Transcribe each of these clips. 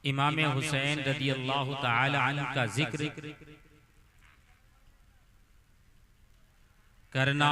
इमाम हुसैन रदियल्लाहु ताला अन्हु का जिक्र करना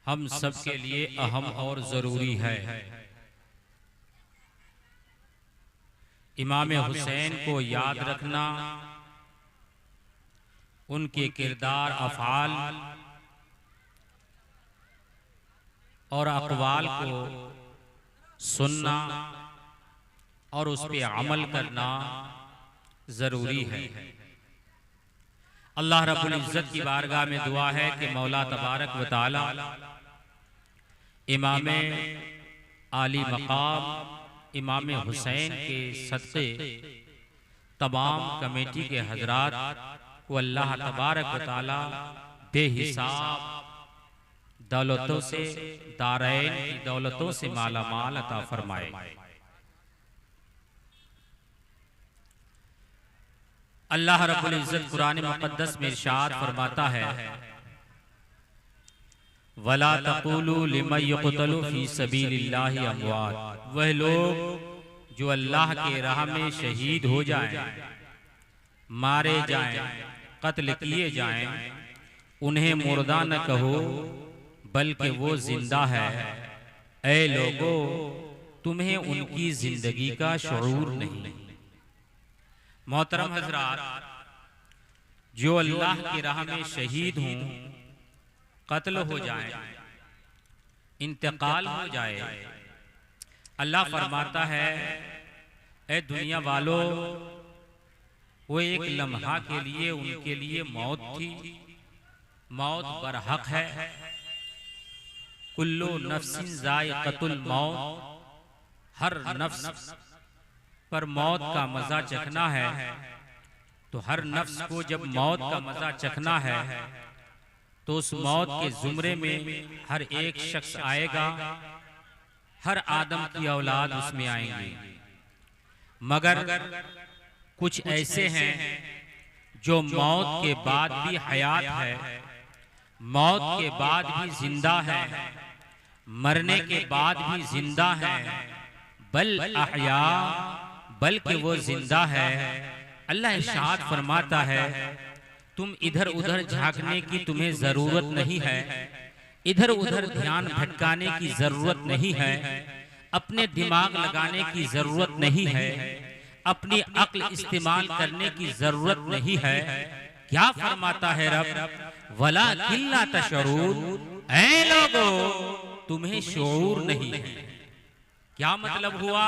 हम सब के लिए अहम और ज़रूरी है। इमाम हुसैन को याद रखना, उनके किरदार, अफ़आल और अक़वाल को सुनना और उस पे अमल करना ज़रूरी है। अल्लाह रब्बुल इज़्ज़त की बारगाह में दुआ है कि मौला तबारक व तआला इमाम आली मकाम इमाम हुसैन के सदक़े तमाम कमेटी के हजरात को अल्लाह तबारक व तआला बेहिसाब दौलतों से, दारैन की दौलतों से माला माल अता फरमाए। अल्लाह रब्बुल इज़्ज़त कुरान मुक़द्दस में इरशाद फरमाता है, वला तक़ूलू लिमन युक़तलु फ़ी सबीलिल्लाहि अमवात। वह लोग जो अल्लाह के राह में शहीद हो जाएं, मारे जाएं, कत्ल किए जाएं, उन्हें मुर्दा न कहो बल्कि वो जिंदा है। ऐ लोगों, तुम्हें उनकी जिंदगी का शऊर नहीं। मोहतरम हजरात, जो अल्लाह की राह में शहीद हों, कत्ल हो जाए, इंतकाल हो जाए, अल्लाह फरमाता है, ऐ दुनिया वालों, वो एक लम्हा के लिए उनके लिए मौत थी, मौत बरहक है। कुल्लु नफ्सिन ज़ाइक़तुल मौत, हर नफ्स पर मौत का मजा चखना है। तो हर नफ्स को जब मौत का मजा चखना है तो उस मौत के जुमरे में हर एक शख्स आएगा, हर आदम की औलाद उसमें आएंगी। मगर कुछ ऐसे हैं जो मौत के बाद भी हयात है, मौत के बाद भी जिंदा है, मरने के बाद भी जिंदा है, बल अहया, बल्कि वो जिंदा है। अल्लाह इरशाद फरमाता है, तुम इधर उधर झांकने की तुम्हें जरूरत नहीं है, इधर उधर ध्यान भटकाने की जरूरत नहीं है, अपने दिमाग लगाने की जरूरत नहीं है, अपनी अक्ल इस्तेमाल करने की जरूरत नहीं है। क्या फरमाता है रब, वला किल्ला तशऊर, ऐ लोगों तुम्हें शऊर नहीं है। क्या मतलब हुआ,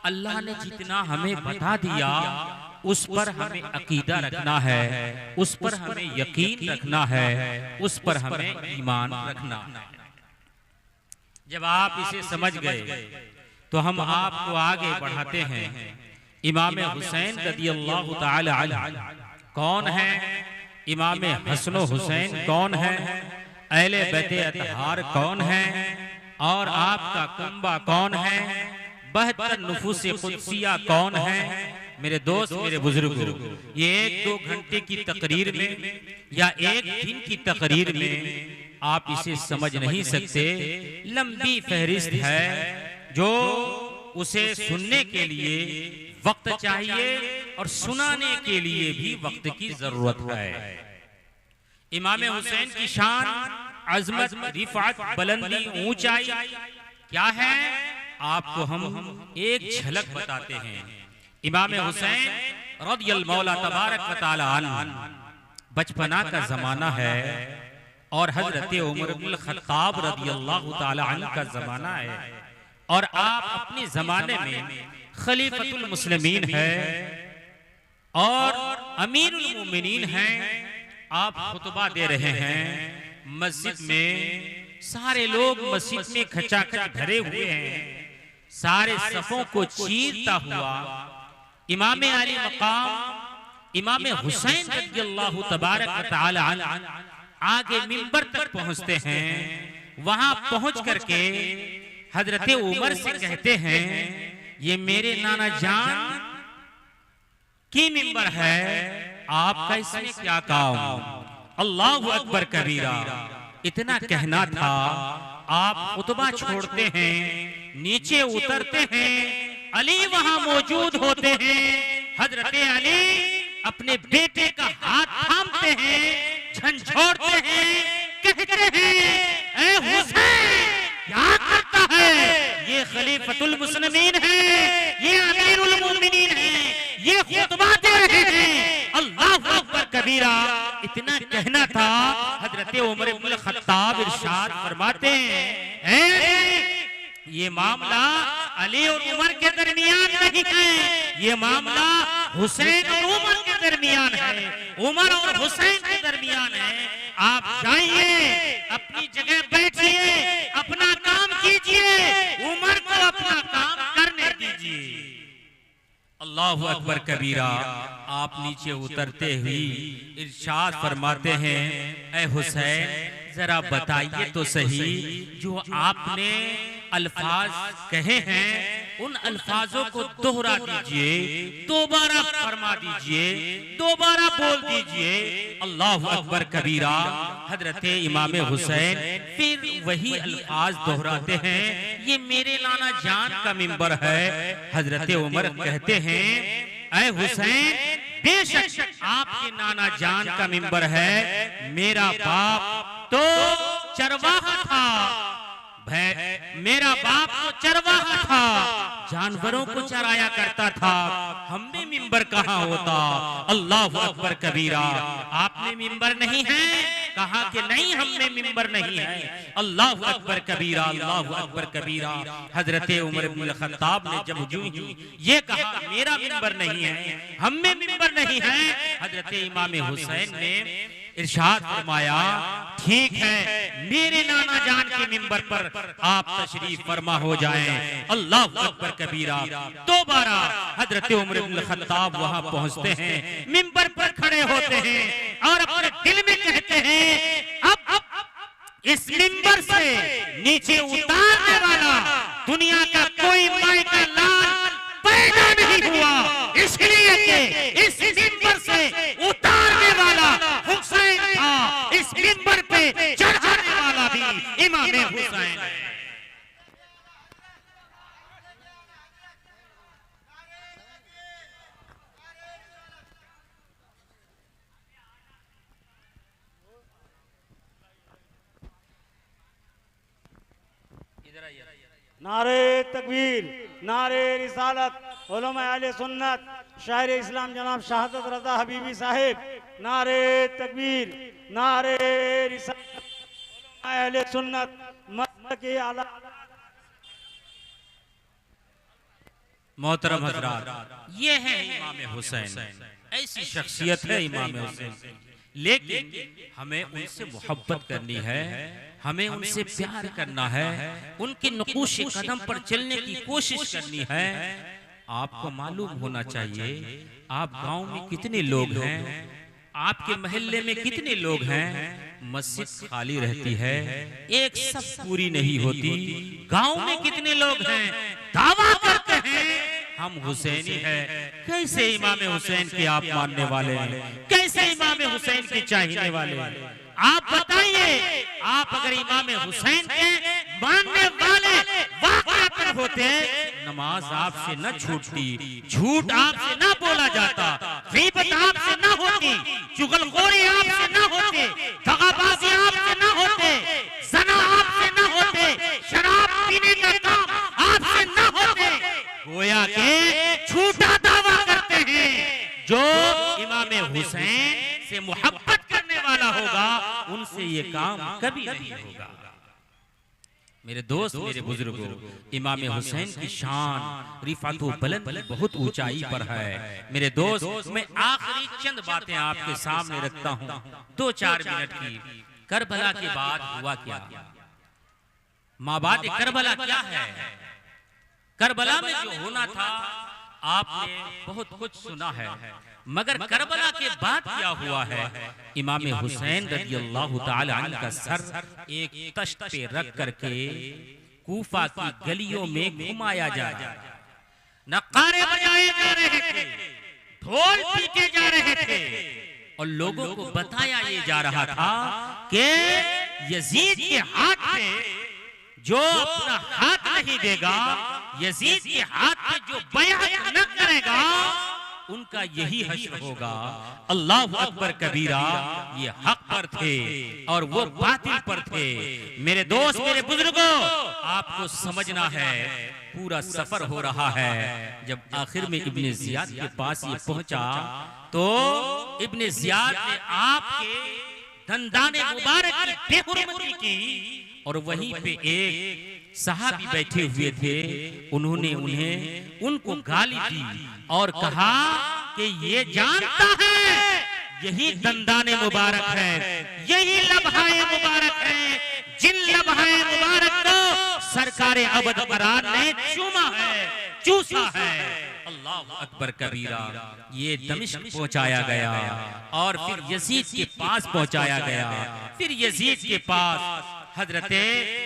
अल्लाह ने जितना हमें बता दिया उस पर हमें अकीदा रखना है, उस पर हमें यकीन रखना है, उस पर हमें ईमान रखना है। जब आप इसे समझ गए तो हम आपको आगे बढ़ाते हैं। इमाम हुसैन रदियल्लाहु ताला अन्हु कौन है, इमाम हसन हुसैन कौन है, अहले बैते अतहार कौन है, और आपका कुंबा कौन है, 72 नुफूस कुदसिया कौन है। मेरे दोस्त, मेरे बुजुर्गों, ये 1-2 घंटे की तकरीर में या एक दिन की तकरीर में आप इसे समझ नहीं सकते। लंबी फहरिस्त है जो उसे सुनने के लिए वक्त चाहिए और सुनाने के लिए भी वक्त की जरूरत है। इमाम हुसैन की शान, अजमत, रिफात, बुलंदी, ऊंचाई क्या है, आपको हम एक झलक बताते हैं। इमाम हुसैन रदियल्लाहु मौला तबारक व तआला अन्हु, बचपना का जमाना है और हजरत उमर इब्नुल खत्ताब रदियल्लाहु तआला अन्हु का जमाना है, और आप अपने जमाने में खलीफतुल मुस्लिमीन है और अमीरुल मोमिनीन हैं। आप खुतबा दे रहे हैं मस्जिद में, सारे लोग मस्जिद में खचाखच भरे हुए हैं, सारे सफों को चीरता हुआ इमाम आली मकाम इमाम हुसैन रज़ियल्लाहु तबारक व तआला अन्हु आगे मिंबर तक पहुंचते हैं। वहां पहुंच करके हजरत उमर से कहते हैं, ये मेरे नाना जान की मिंबर है, आपका इसमें क्या काम। अल्लाहु अकबर कबीरा, इतना कहना था। आप खुतबा छोड़ते हैं, नीचे उतरते हैं, अली वहां मौजूद होते हैं। हजरत अली अपने बेटे का हाथ थामते हैं, झंझोड़ते हैं, कहते हैं ऐ हुसैन क्या करता है, ये खलीफतुल मुस्लिमीन है, ये अमीरुल मोमिनीन है, ये खुतबा दे रहे हैं, अल्लाहु अकबर कबीरा। इतना कहना था, हजरत उमर इब्नुल खत्ताब इरशाद फरमाते हैं ये मामला अली और उमर के दरमियान नहीं है, ये मामला हुसैन और उमर के दरमियान है, उमर और हुसैन के दरमियान है। आप जाइए, अपनी जगह बैठिए, अपना काम कीजिए, उमर को अपना काम करने दीजिए। अल्लाहु अकबर कबीरा। आप नीचे उतरते हुए इरशाद फरमाते हैं ऐ हुसैन जरा बताइए तो सही, जो आपने अल्फाज कहे हैं उन अल्फाजों को दोहरा दीजिए, दोबारा फरमा दीजिए, दोबारा बोल दीजिए। अल्लाहु अकबर कबीरा। हजरत इमाम हुसैन फिर वही अल्फाज दोहराते हैं, ये मेरे नाना जान का मिंबर है। हजरत उमर कहते हैं ऐ हुसैन बेशक आपके नाना जान का मिंबर है, मेरा बाप तो चरवाहा था, मेरा बाप तो चरवाहा था, जानवरों को चराया करता था, हमने मिंबर कहाँ होता। अल्लाहु अकबर कबीरा। आपने मिंबर नहीं है, कहा कि नहीं हमने मिंबर नहीं है। अल्लाहु अकबर कबीरा, अल्लाहु अकबर कबीरा। हजरत उमर इब्नुल खत्ताब ने जब यूं ही ये कहा मेरा मिंबर नहीं है, हमें मिंबर नहीं है, हजरत इमाम हुसैन ने इरशाद फरमाया ठीक है, मेरे नाना जान के मिंबर पर आप तशरीफ फरमा हो जाएं। अल्लाहु अकबर कबीरा। दोबारा हजरत उमर इब्नुल खत्ताब वहां पहुंचते हैं, मिंबर पर खड़े होते हैं और अपने दिल में कहते हैं अब इस मिंबर से नीचे उतारने वाला दुनिया का कोई माई का लाल पैदा नहीं हुआ, इसलिए कि इस मिंबर से उतारने वाला हुसैन था, इस मिंबर पे चढ़ाने वाला भी इमाम हुसैन है। नारे तकबीर, नारे रिसालत, उलमा अहले सुन्नत, शायर इस्लाम जनाब शहादत रजा हबीबी साहिब। नारे तकबीर, नारे रिसालत, अहले सुन्नत के आला। मोहतरम हजरात, ये है इमाम हुसैन, ऐसी शख्सियत है इमाम हुसैन। लेकिन हमें उनसे मोहब्बत करनी है, हमें उनसे प्यार करना है, उनके नक़ूश कदम पर चलने की कोशिश करनी है। आपको मालूम होना चाहिए आप गांव में कितने लोग हैं, आपके मोहल्ले में कितने लोग हैं, मस्जिद खाली रहती है, एक सब पूरी नहीं होती। गांव में कितने लोग हैं दावा करते हैं हम हुसैनी हैं। कैसे इमाम हुसैन के आप मानने वाले हैं, कैसे इमाम हुसैन के चाहने वाले हैं? आप बताइए, आप अगर इमाम हुसैन के मानने वाले वाकई होते, नमाज आपसे न छूटती, झूठ आपसे न बोला जाता, गीबत आपसे न होती, चुगलखोरी आपसे न होती, दगाबाजी आपसे न होते, ज़ना आपसे न होते, शराब पीने का काम आपसे न होते। गोया के झूठा दावा करते हैं। जो इमाम हुसैन से मोहब्बत करने वाला होगा उनसे ये काम कभी नहीं होगा। मेरे दोस्त, मेरे बुजुर्गों, इमाम हुसैन की शान रिफातु बुलंद बहुत ऊंचाई पर है। मेरे दोस्त, मैं आखिरी चंद बातें आपके सामने रखता हूं, 2-4 मिनट की। करबला के बाद हुआ क्या? माबाद करबला क्या है? करबला में जो होना था आपने बहुत कुछ सुना है, मगर करबला के बाद क्या हुआ है? इमाम हुसैन रज़ियल्लाहु ताला अन्हु का सर एक तख्त पे रख करके कूफा की गलियों में घुमाया जा रहा है, नक्कारे बजाए जा रहे थे, ढोल पीटे जा रहे थे और लोगों को बताया ये जा रहा था कि यजीद के हाथ में जो अपना हाथ नहीं देगा, यजीद के हाथ में जो बैअत न करेगा उनका यही हश्र होगा। अल्लाह अकबर कबीरा। ये हक पर थे और वो बातिल पर थे। मेरे दोस्त, मेरे बुजुर्गों, आपको समझना है पूरा सफर हो रहा है। जब आखिर में इब्ने जियाद के पास ये पहुंचा तो इब्ने जियाद ने आपके दंदाने मुबारक की बेहुरमती की और वहीं पे एक सहाबी बैठे हुए थे। उन्होंने उनको गाली दी और कहा कि ये जानता है यही दंदाने मुबारक है, यही लम्हाए मुबारक है, जिन लम्हाए मुबारक को सरकारे अबद करार ने चूमा है, चूसा है। अल्लाह अकबर कबीरा। ये दमिश्क पहुंचाया गया और फिर यजीद के पास पहुंचाया गया। फिर यजीद के पास हजरते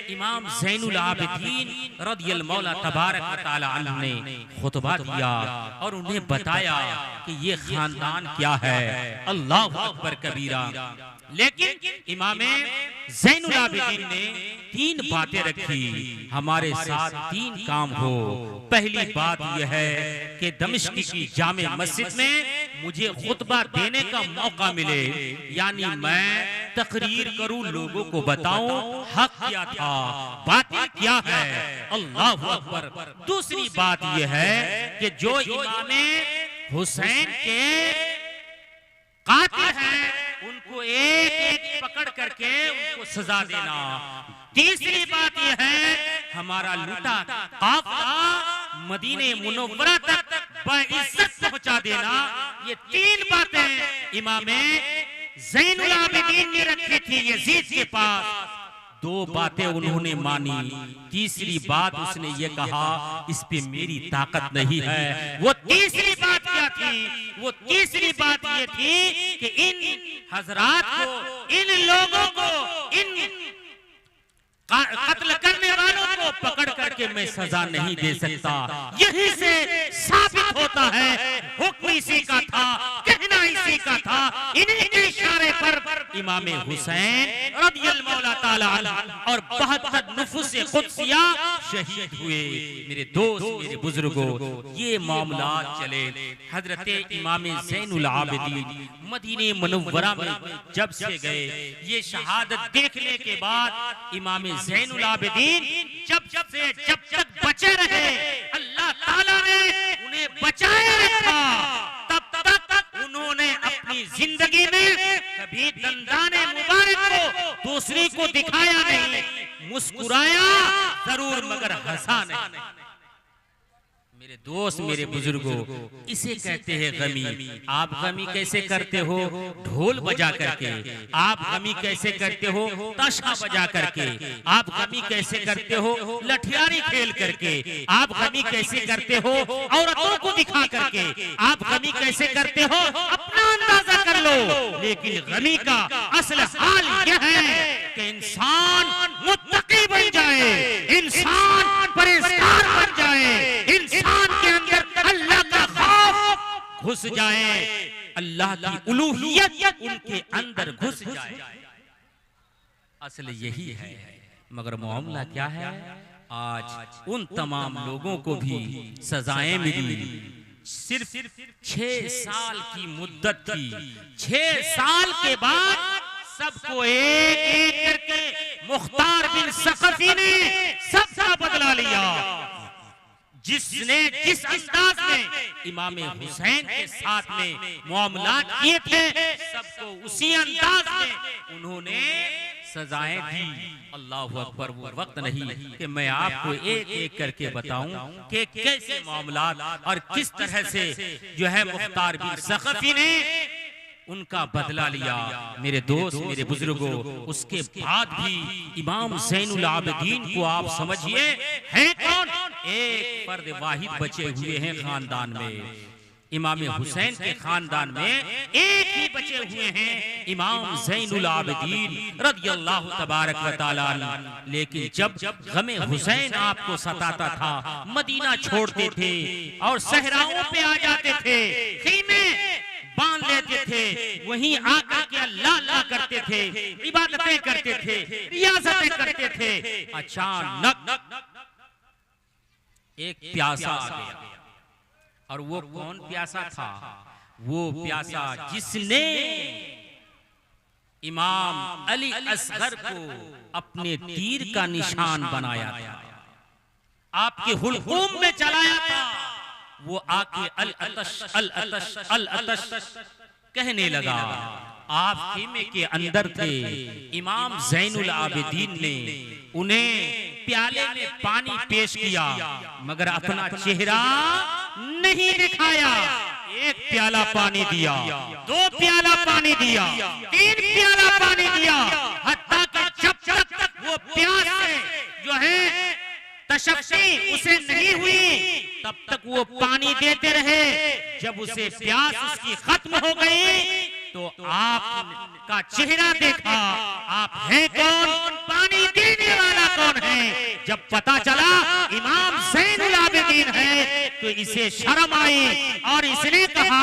इमाम ज़ैनुल आबिदीन रदियल्लाहु मौला तबारक व तआला अन्हु ने खुतबा दिया और उन्हें बताया कि ये खानदान क्या है। अल्लाह अकबर कबीरा। लेकिन इमाम ज़ैनुल आबिदीन ने 3 बातें रखी, हमारे साथ 3 काम हो। पहली बात यह है कि दमिश्क की जामे मस्जिद में मुझे खुतबा देने का मौका मिले, यानी मैं तकरीर करूं, लोगों को बताऊं हक क्या था, बातिल क्या है। अल्लाह अकबर। दूसरी बात यह है कि जो इमाम हुसैन के कातिल हैं उनको एक एक पकड़ करके उनको सजा देना। तीसरी बात यह है हमारा लूटा काफिला मदीने मुनव्वरा तक बाइज्जत पहुंचा देना। ये 3 बातें इमाम ज़ैनुल आबिदीन ने रखी थी यजीद के पास। 2 बातें उन्होंने मानी, तीसरी बात उसने ये कहा इस पे मेरी ताकत नहीं है। वो तीसरी बात क्या थी? वो तीसरी बात ये थी कि इन हजरात को, इन लोगों को, इन कत्ल करने वालों को पकड़ करके मैं सजा नहीं दे सकता। यही से साबित होता है हुक्म इसी का था, कहना इसी का था। इन्हीं के इशारे पर इमाम हुसैन रदियल्लाहु मौला ताला अन्हु और 72 नुफूस कुद्सिया शहीद हुए। मेरे दोस्त, मेरे बुजुर्गों, ये मामला चले। हजरते इमाम ज़ैनुल आबिदीन मदीने मुनव्वरा में जब से गए, ये शहादत देखने के बाद इमाम ज़ैनुल आबिदीन जब तक बचे रहे, अल्लाह ताला ने उन्हें बचाए रखा। तब तक उन्होंने अपनी जिंदगी में कभी दंदाने मुबारक को दूसरी को दिखाया नहीं, मुस्कुराया जरूर मगर हंसा नहीं। मेरे दोस्त, मेरे बुजुर्गों, इसे कहते हैं गमी। आप गमी कैसे करते हो? ढोल बजा करके। आप गमी कैसे करते हो? ताशा बजा करके। आप गमी कैसे करते हो? लठियारी खेल करके। आप गमी कैसे करते हो? औरतों को दिखा करके। आप गमी कैसे करते हो? अपना अंदाजा कर लो। लेकिन गमी का असल हाल यह है कि इंसान मुत्तकी बन जाए, इंसान परहेज़गार बन जाए, इंसान के अंदर अल्लाह का खौफ घुस जाए, अल्लाह की उलूहियत उनके अंदर घुस जाए। असल यही है। मगर मामला क्या है? आज उन तमाम लोगों को भी सजाएं मिली। सिर्फ 6 साल की मुद्दत थी। 6 साल के बाद सबको एक एक करके मुख्तार बिन सकफी ने सबका बदला लिया। जिसने जिस अंदाज में इमाम हुसैन के साथ में मामलात किए थे, सबको उसी अंदाज में उन्होंने सजाएं दी। अल्लाह अकबर। वो वक्त नहीं कि मैं आपको एक एक करके बताऊं कि कैसे मामलात और किस तरह से जो है मुख्तार बिन सकफी ने उनका बदला लिया। मेरे दोस्त, मेरे बुजुर्गों, उसके बाद भी इमाम ज़ैनुल आबिदीन को आप समझिए है कौन? एक फर्द वाहिद बचे हुए हैं खानदान में। इमाम हुसैन के खानदान में एक ही बचे हुए हैं, इमाम ज़ैनुल आबिदीन रदियल्लाहु तबारक व तआला अन्हु। लेकिन जब गमे हुसैन आपको सताता था, मदीना छोड़ते थे और सहराओं पे आ जाते थे, खीमे बांध लेते थे, वहीं आकर के अल्लाह अल्लाह करते थे, इबादतें करते थे, रियाज़तें करते थे। अचानक एक प्यासा आ गया। और वो कौन प्यासा था? वो प्यासा जिसने इमाम अली असगर को अपने तीर का निशान बनाया था, आपके हुलकूम में चलाया था। वो आके अल अतश अल अतश अल अतश कहने लगा। आप खेमे के अंदर थे। इमाम ज़ैनुल आबिदीन ने उन्हें प्याले में पानी पेश किया, मगर अपना चेहरा नहीं दिखाया। एक प्याला पानी दिया, 2 प्याला पानी दिया, 3 प्याला पानी दिया, हत्ता कि जब तक वो प्यास से जो है तशक्की उसे नहीं हुई तब तक वो पानी देते रहे। जब उसे प्यास उसकी खत्म हो गई तो आपका चेहरा देखा। आप हैं कौन? पानी देने वाला कौन है? जब पता चला इमाम ज़ैनुल आबिदीन है तो इसे शर्म आई और इसने कहा,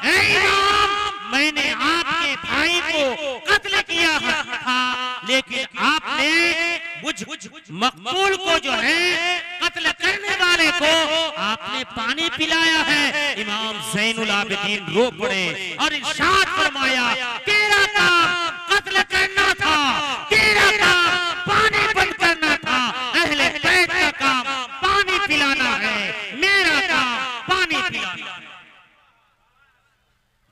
ऐ इमाम, मैंने आपके भाई को कत्ल किया था, लेकिन आपने मुझ मकतूल को जो है कत्ल करने वाले को आपने पानी पिलाया है। इमाम ज़ैनुल आबिदीन रो पड़े और इरशाद फरमाया, तेरा काम कत्ल करना था, तेरा काम पानी बंद करना था। अहले बैत का काम पानी पिलाना है, मेरा काम पानी पिलाना है।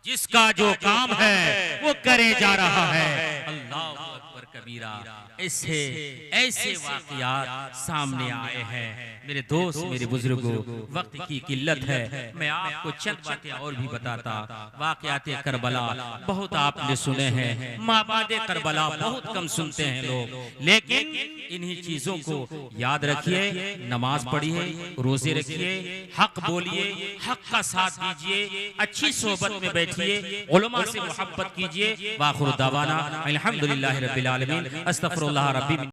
जिसका जो काम है वो करे जा रहा है। अल्लाह अकबर कबीरा। ऐसे वाक़यात सामने आए हैं। मेरे दोस्त, मेरे बुजुर्गों, वक्त की किल्लत है, मैं आपको चंद बातें और भी बताता। वाक़यात करबला बहुत आपने सुने हैं, माबाद करबला बहुत कम सुनते हैं लोग, लेकिन इन्हीं चीज़ों को याद रखिए। नमाज पढ़िए, रोज़े रखिए, हक बोलिए, हक का साथ दीजिए, अच्छी सोहबत में बैठिए, उलमा से मोहब्बत कीजिए। वाखिर दावाना अल्हम्दुलिल्लाहि रब्बिल आलमीन। अस्तगफिरुल्लाह रब्बी।